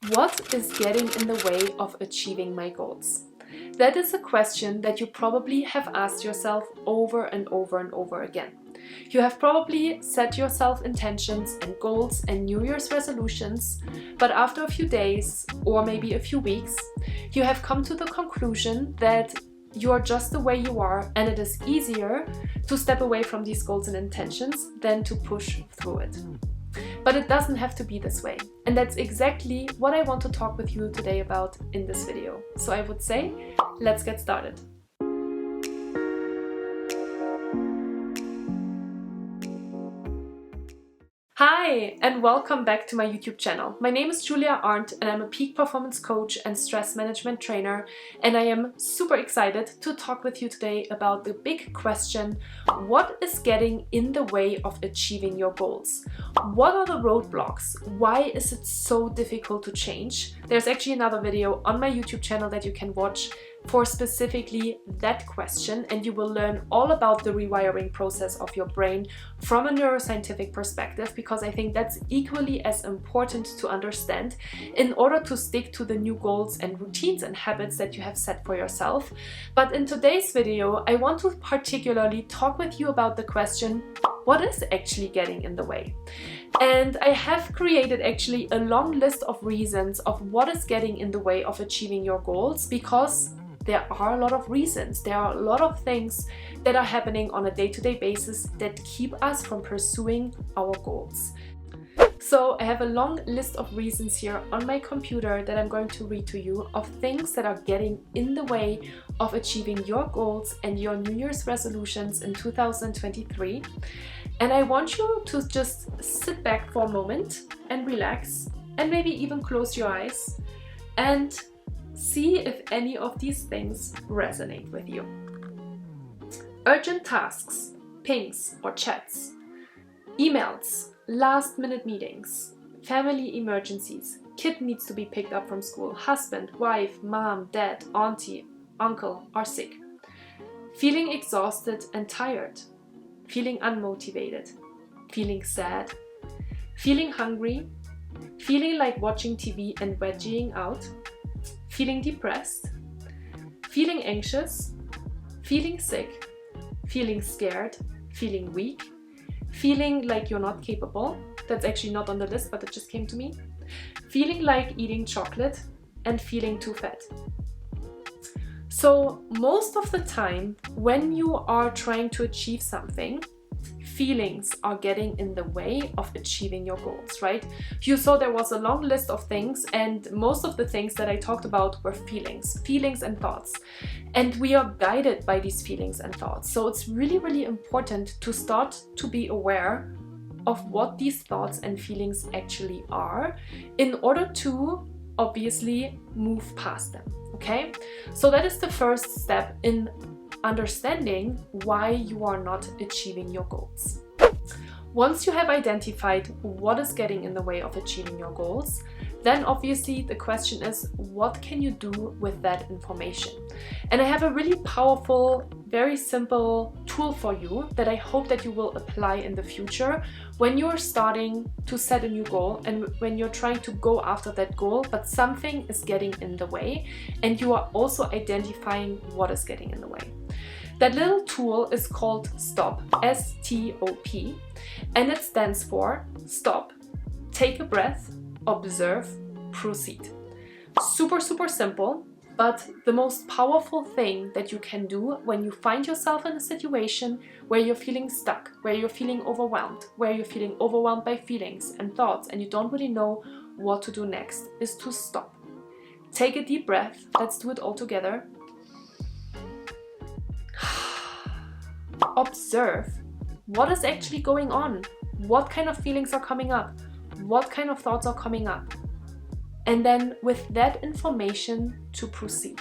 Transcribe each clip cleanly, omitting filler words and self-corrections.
What is getting in the way of achieving my goals? That is a question that you probably have asked yourself over and over and over again. You have probably set yourself intentions and goals and New Year's resolutions, but after a few days or maybe a few weeks, you have come to the conclusion that you are just the way you are and it is easier to step away from these goals and intentions than to push through it. But it doesn't have to be this way. And that's exactly what I want to talk with you today about in this video. So I would say, let's get started. Hi, and welcome back to my YouTube channel. My name is Julia Arndt and I'm a peak performance coach and stress management trainer, and I am super excited to talk with you today about the big question: what is getting in the way of achieving your goals? What are the roadblocks? Why is it so difficult to change? There's actually another video on my YouTube channel that you can watch for specifically that question, and you will learn all about the rewiring process of your brain from a neuroscientific perspective, because I think that's equally as important to understand in order to stick to the new goals and routines and habits that you have set for yourself. But in today's video, I want to particularly talk with you about the question: what is actually getting in the way? And I have created actually a long list of reasons of what is getting in the way of achieving your goals, because there are a lot of reasons. There are a lot of things that are happening on a day-to-day basis that keep us from pursuing our goals. So I have a long list of reasons here on my computer that I'm going to read to you, of things that are getting in the way of achieving your goals and your New Year's resolutions in 2023. And I want you to just sit back for a moment and relax, and maybe even close your eyes and see if any of these things resonate with you. Urgent tasks, pings or chats, emails, last-minute meetings, family emergencies, kid needs to be picked up from school, husband, wife, mom, dad, auntie, uncle are sick, feeling exhausted and tired, feeling unmotivated, feeling sad, feeling hungry, feeling like watching TV and vegging out, feeling depressed, feeling anxious, feeling sick, feeling scared, feeling weak, feeling like you're not capable. That's actually not on the list, but it just came to me. Feeling like eating chocolate, and feeling too fat. So most of the time when you are trying to achieve something, feelings are getting in the way of achieving your goals, right? You saw there was a long list of things, and most of the things that I talked about were feelings and thoughts. And we are guided by these feelings and thoughts. So it's really, really important to start to be aware of what these thoughts and feelings actually are in order to obviously move past them, okay? So that is the first step in understanding why you are not achieving your goals. Once you have identified what is getting in the way of achieving your goals, then obviously the question is, what can you do with that information? And I have a really powerful, very simple tool for you that I hope that you will apply in the future when you're starting to set a new goal and when you're trying to go after that goal, but something is getting in the way and you are also identifying what is getting in the way. That little tool is called STOP, S-T-O-P, and it stands for stop, take a breath, observe, proceed. Super, super simple, but the most powerful thing that you can do when you find yourself in a situation where you're feeling stuck, where you're feeling overwhelmed, by feelings and thoughts and you don't really know what to do next, is to stop. Take a deep breath. Let's do it all together. Observe what is actually going on. What kind of feelings are coming up? What kind of thoughts are coming up? And then with that information to proceed.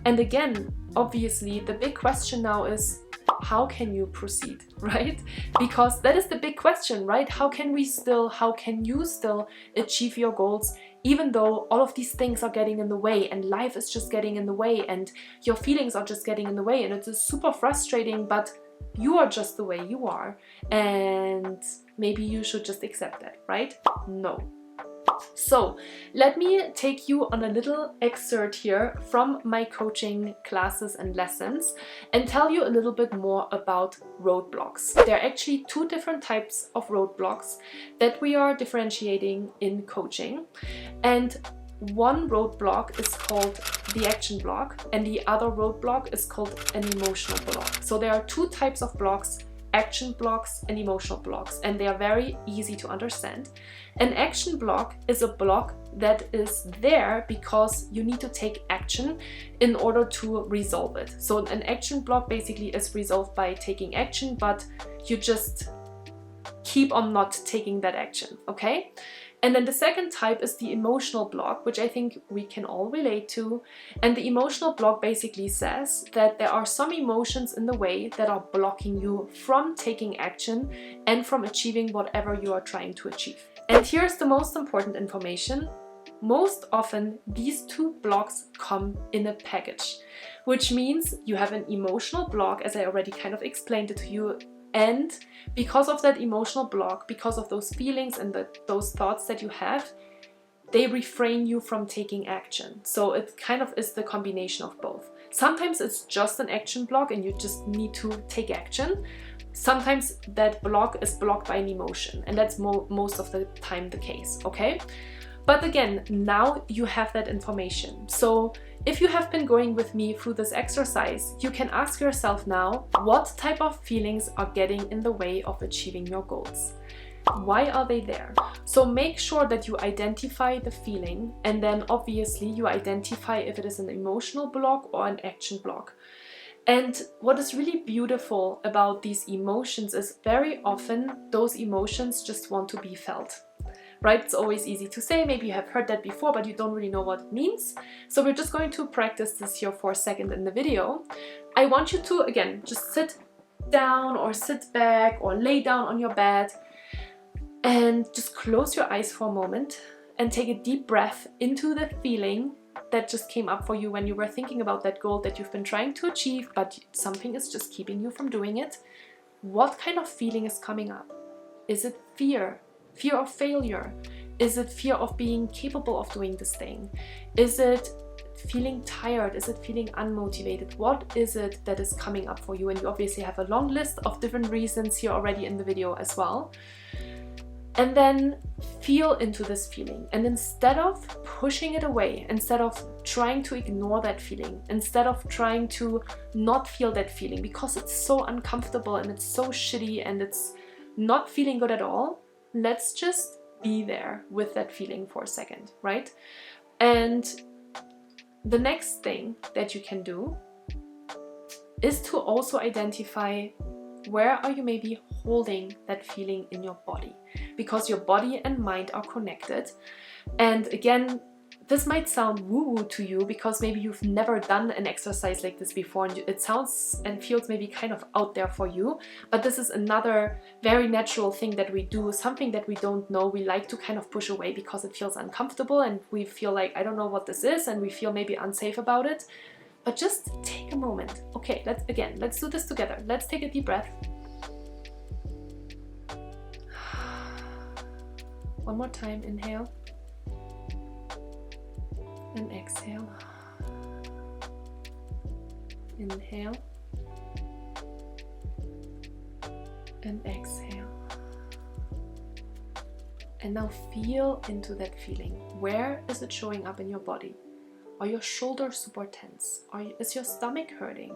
And again, obviously, the big question now is, how can you proceed, right? Because that is the big question, right? How can you still achieve your goals, even though all of these things are getting in the way and life is just getting in the way and your feelings are just getting in the way, and it's super frustrating, but you are just the way you are and maybe you should just accept that, right? No. So let me take you on a little excerpt here from my coaching classes and lessons and tell you a little bit more about roadblocks. There are actually two different types of roadblocks that we are differentiating in coaching. And one roadblock is called the action block and the other roadblock is called an emotional block. So there are two types of blocks: action blocks and emotional blocks, and they are very easy to understand. An action block is a block that is there because you need to take action in order to resolve it. So an action block basically is resolved by taking action, but you just keep on not taking that action, okay? And then the second type is the emotional block, which I think we can all relate to. And the emotional block basically says that there are some emotions in the way that are blocking you from taking action and from achieving whatever you are trying to achieve. And here's the most important information. Most often, these two blocks come in a package, which means you have an emotional block, as I already kind of explained it to you. And because of that emotional block, because of those feelings and those thoughts that you have, they refrain you from taking action. So it kind of is the combination of both. Sometimes it's just an action block and you just need to take action. Sometimes that block is blocked by an emotion, and that's most of the time the case, okay? But again, now you have that information. So if you have been going with me through this exercise, you can ask yourself now, what type of feelings are getting in the way of achieving your goals? Why are they there? So make sure that you identify the feeling, and then obviously you identify if it is an emotional block or an action block. And what is really beautiful about these emotions is very often those emotions just want to be felt. Right? It's always easy to say, maybe you have heard that before, but you don't really know what it means. So we're just going to practice this here for a second in the video. I want you to, again, just sit down or sit back or lay down on your bed and just close your eyes for a moment and take a deep breath into the feeling that just came up for you when you were thinking about that goal that you've been trying to achieve, but something is just keeping you from doing it. What kind of feeling is coming up? Is it fear? Fear of failure? Is it fear of being capable of doing this thing? Is it feeling tired? Is it feeling unmotivated? What is it that is coming up for you? And you obviously have a long list of different reasons here already in the video as well. And then feel into this feeling. And instead of pushing it away, instead of trying to ignore that feeling, instead of trying to not feel that feeling because it's so uncomfortable and it's so shitty and it's not feeling good at all, let's just be there with that feeling for a second, right? And the next thing that you can do is to also identify where are you maybe holding that feeling in your body, because your body and mind are connected. And again, this might sound woo-woo to you because maybe you've never done an exercise like this before and it sounds and feels maybe kind of out there for you, but this is another very natural thing that we do, something that we don't know. We like to kind of push away because it feels uncomfortable and we feel like, I don't know what this is, and we feel maybe unsafe about it. But just take a moment. Okay, let's do this together. Let's take a deep breath. One more time, inhale. And exhale. Inhale. And exhale. And now feel into that feeling. Where is it showing up in your body? Are your shoulders super tense? Is your stomach hurting?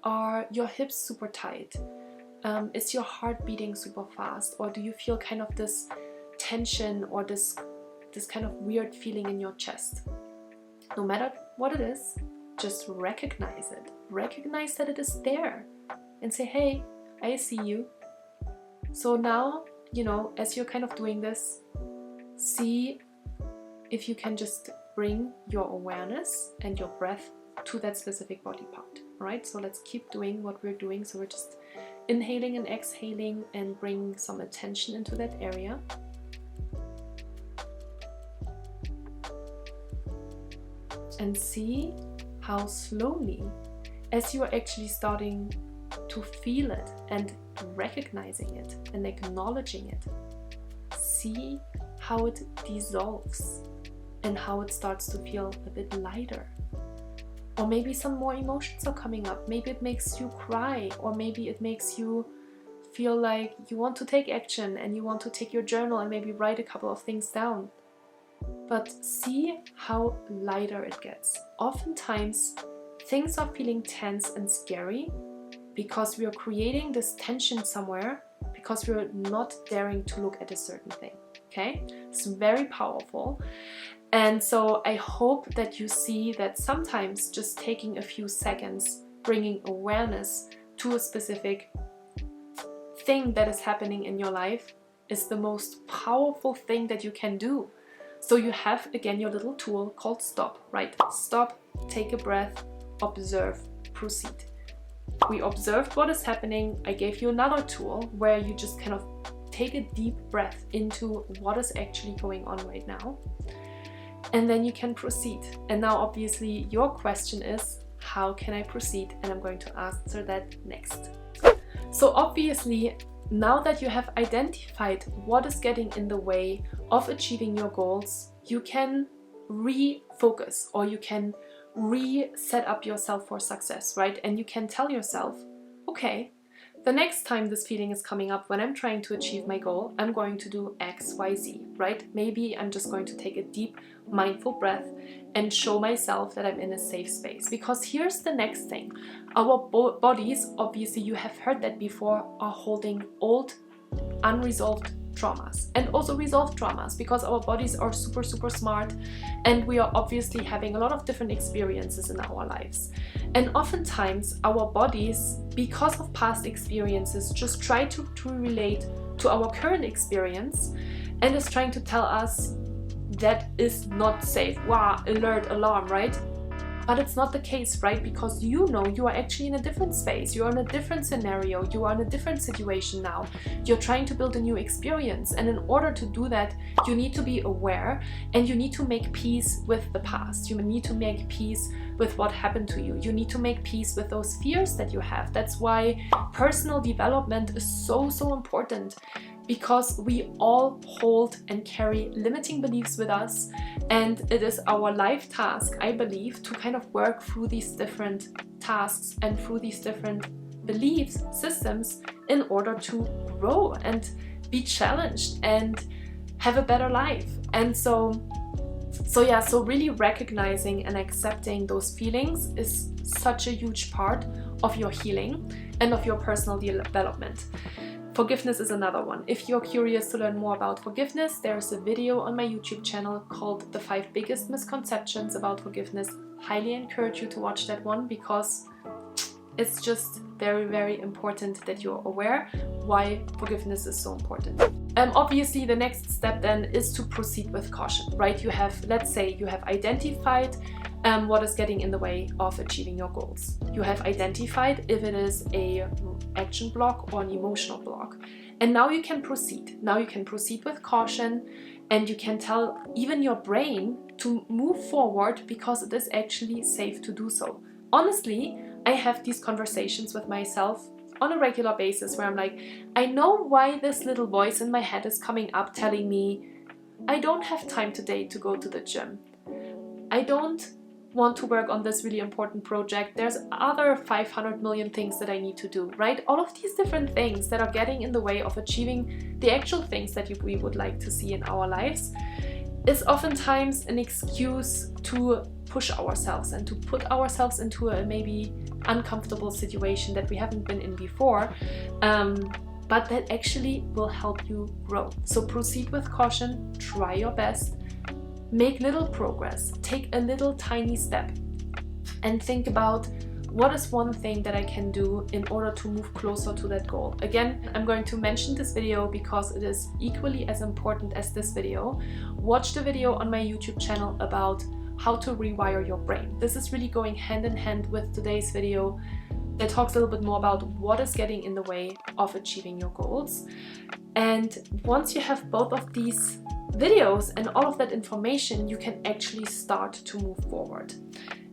Are your hips super tight? Is your heart beating super fast? Or do you feel kind of this tension or this kind of weird feeling in your chest? No matter what it is, just recognize it. Recognize that it is there and say, hey, I see you. So now, as you're kind of doing this, see if you can just bring your awareness and your breath to that specific body part, right? So let's keep doing what we're doing. So we're just inhaling and exhaling and bring some attention into that area. And see how slowly, as you are actually starting to feel it and recognizing it and acknowledging it, see how it dissolves and how it starts to feel a bit lighter. Or maybe some more emotions are coming up. Maybe it makes you cry, or maybe it makes you feel like you want to take action and you want to take your journal and maybe write a couple of things down. But see how lighter it gets. Oftentimes, things are feeling tense and scary because we are creating this tension somewhere because we're not daring to look at a certain thing. Okay? It's very powerful. And so I hope that you see that sometimes just taking a few seconds, bringing awareness to a specific thing that is happening in your life is the most powerful thing that you can do. So you have again your little tool called stop, right? Stop, take a breath, observe, proceed. We observed what is happening. I gave you another tool where you just kind of take a deep breath into what is actually going on right now. And then you can proceed. And now obviously your question is, how can I proceed? And I'm going to answer that next. So obviously, now that you have identified what is getting in the way of achieving your goals, you can refocus, or you can reset up yourself for success, right? And you can tell yourself, okay, the next time this feeling is coming up when I'm trying to achieve my goal, I'm going to do X, Y, Z, right? Maybe I'm just going to take a deep, mindful breath and show myself that I'm in a safe space. Because here's the next thing. Our bodies, obviously you have heard that before, are holding old, unresolved traumas and also resolved traumas, because our bodies are super, super smart and we are obviously having a lot of different experiences in our lives. And oftentimes our bodies, because of past experiences, just try to relate to our current experience and is trying to tell us that is not safe. Wow, alert, alarm, right? But it's not the case, right? Because you know you are actually in a different space, you're in a different scenario, you are in a different situation now. You're trying to build a new experience, and in order to do that, you need to be aware and you need to make peace with the past. You need to make peace with what happened to you. You need to make peace with those fears that you have. That's why personal development is so, so important. Because we all hold and carry limiting beliefs with us, and it is our life task, I believe, to kind of work through these different tasks and through these different beliefs systems in order to grow and be challenged and have a better life. And so really recognizing and accepting those feelings is such a huge part of your healing and of your personal development. Forgiveness is another one. If you're curious to learn more about forgiveness, there's a video on my YouTube channel called The 5 Biggest Misconceptions About Forgiveness. Highly encourage you to watch that one, because it's just very, very important that you're aware why forgiveness is so important. Obviously, the next step then is to proceed with caution, right? You have, let's say you have identified what is getting in the way of achieving your goals. You have identified if it is a action block or an emotional block. And now you can proceed. Now you can proceed with caution, and you can tell even your brain to move forward because it is actually safe to do so. Honestly, I have these conversations with myself on a regular basis where I'm like, I know why this little voice in my head is coming up telling me I don't have time today to go to the gym. I don't want to work on this really important project. There's other 500 million things that I need to do, right? All of these different things that are getting in the way of achieving the actual things that we would like to see in our lives is oftentimes an excuse to push ourselves and to put ourselves into a maybe uncomfortable situation that we haven't been in before, but that actually will help you grow. So proceed with caution, try your best, make little progress, take a little tiny step, and think about what is one thing that I can do in order to move closer to that goal. Again, I'm going to mention this video because it is equally as important as this video. Watch the video on my YouTube channel about how to rewire your brain. This is really going hand in hand with today's video that talks a little bit more about what is getting in the way of achieving your goals. And once you have both of these videos and all of that information, you can actually start to move forward.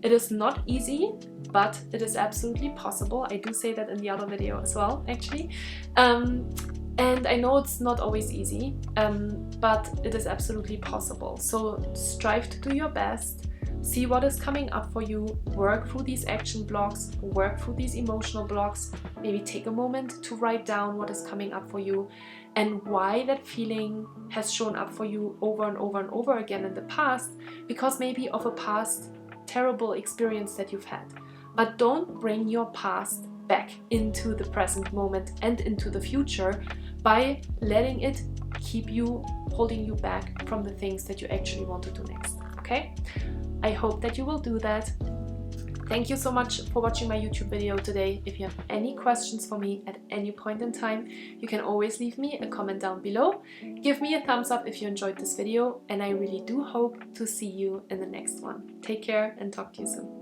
It is not easy, but it is absolutely possible. I do say that in the other video as well, actually. And I know it's not always easy, but it is absolutely possible. So strive to do your best, see what is coming up for you, work through these action blocks, work through these emotional blocks, maybe take a moment to write down what is coming up for you and why that feeling has shown up for you over and over and over again in the past, because maybe of a past terrible experience that you've had. But don't bring your past back into the present moment and into the future by letting it keep you, holding you back from the things that you actually want to do next. Okay? I hope that you will do that. Thank you so much for watching my YouTube video today. If you have any questions for me at any point in time, you can always leave me a comment down below. Give me a thumbs up if you enjoyed this video, and I really do hope to see you in the next one. Take care and talk to you soon.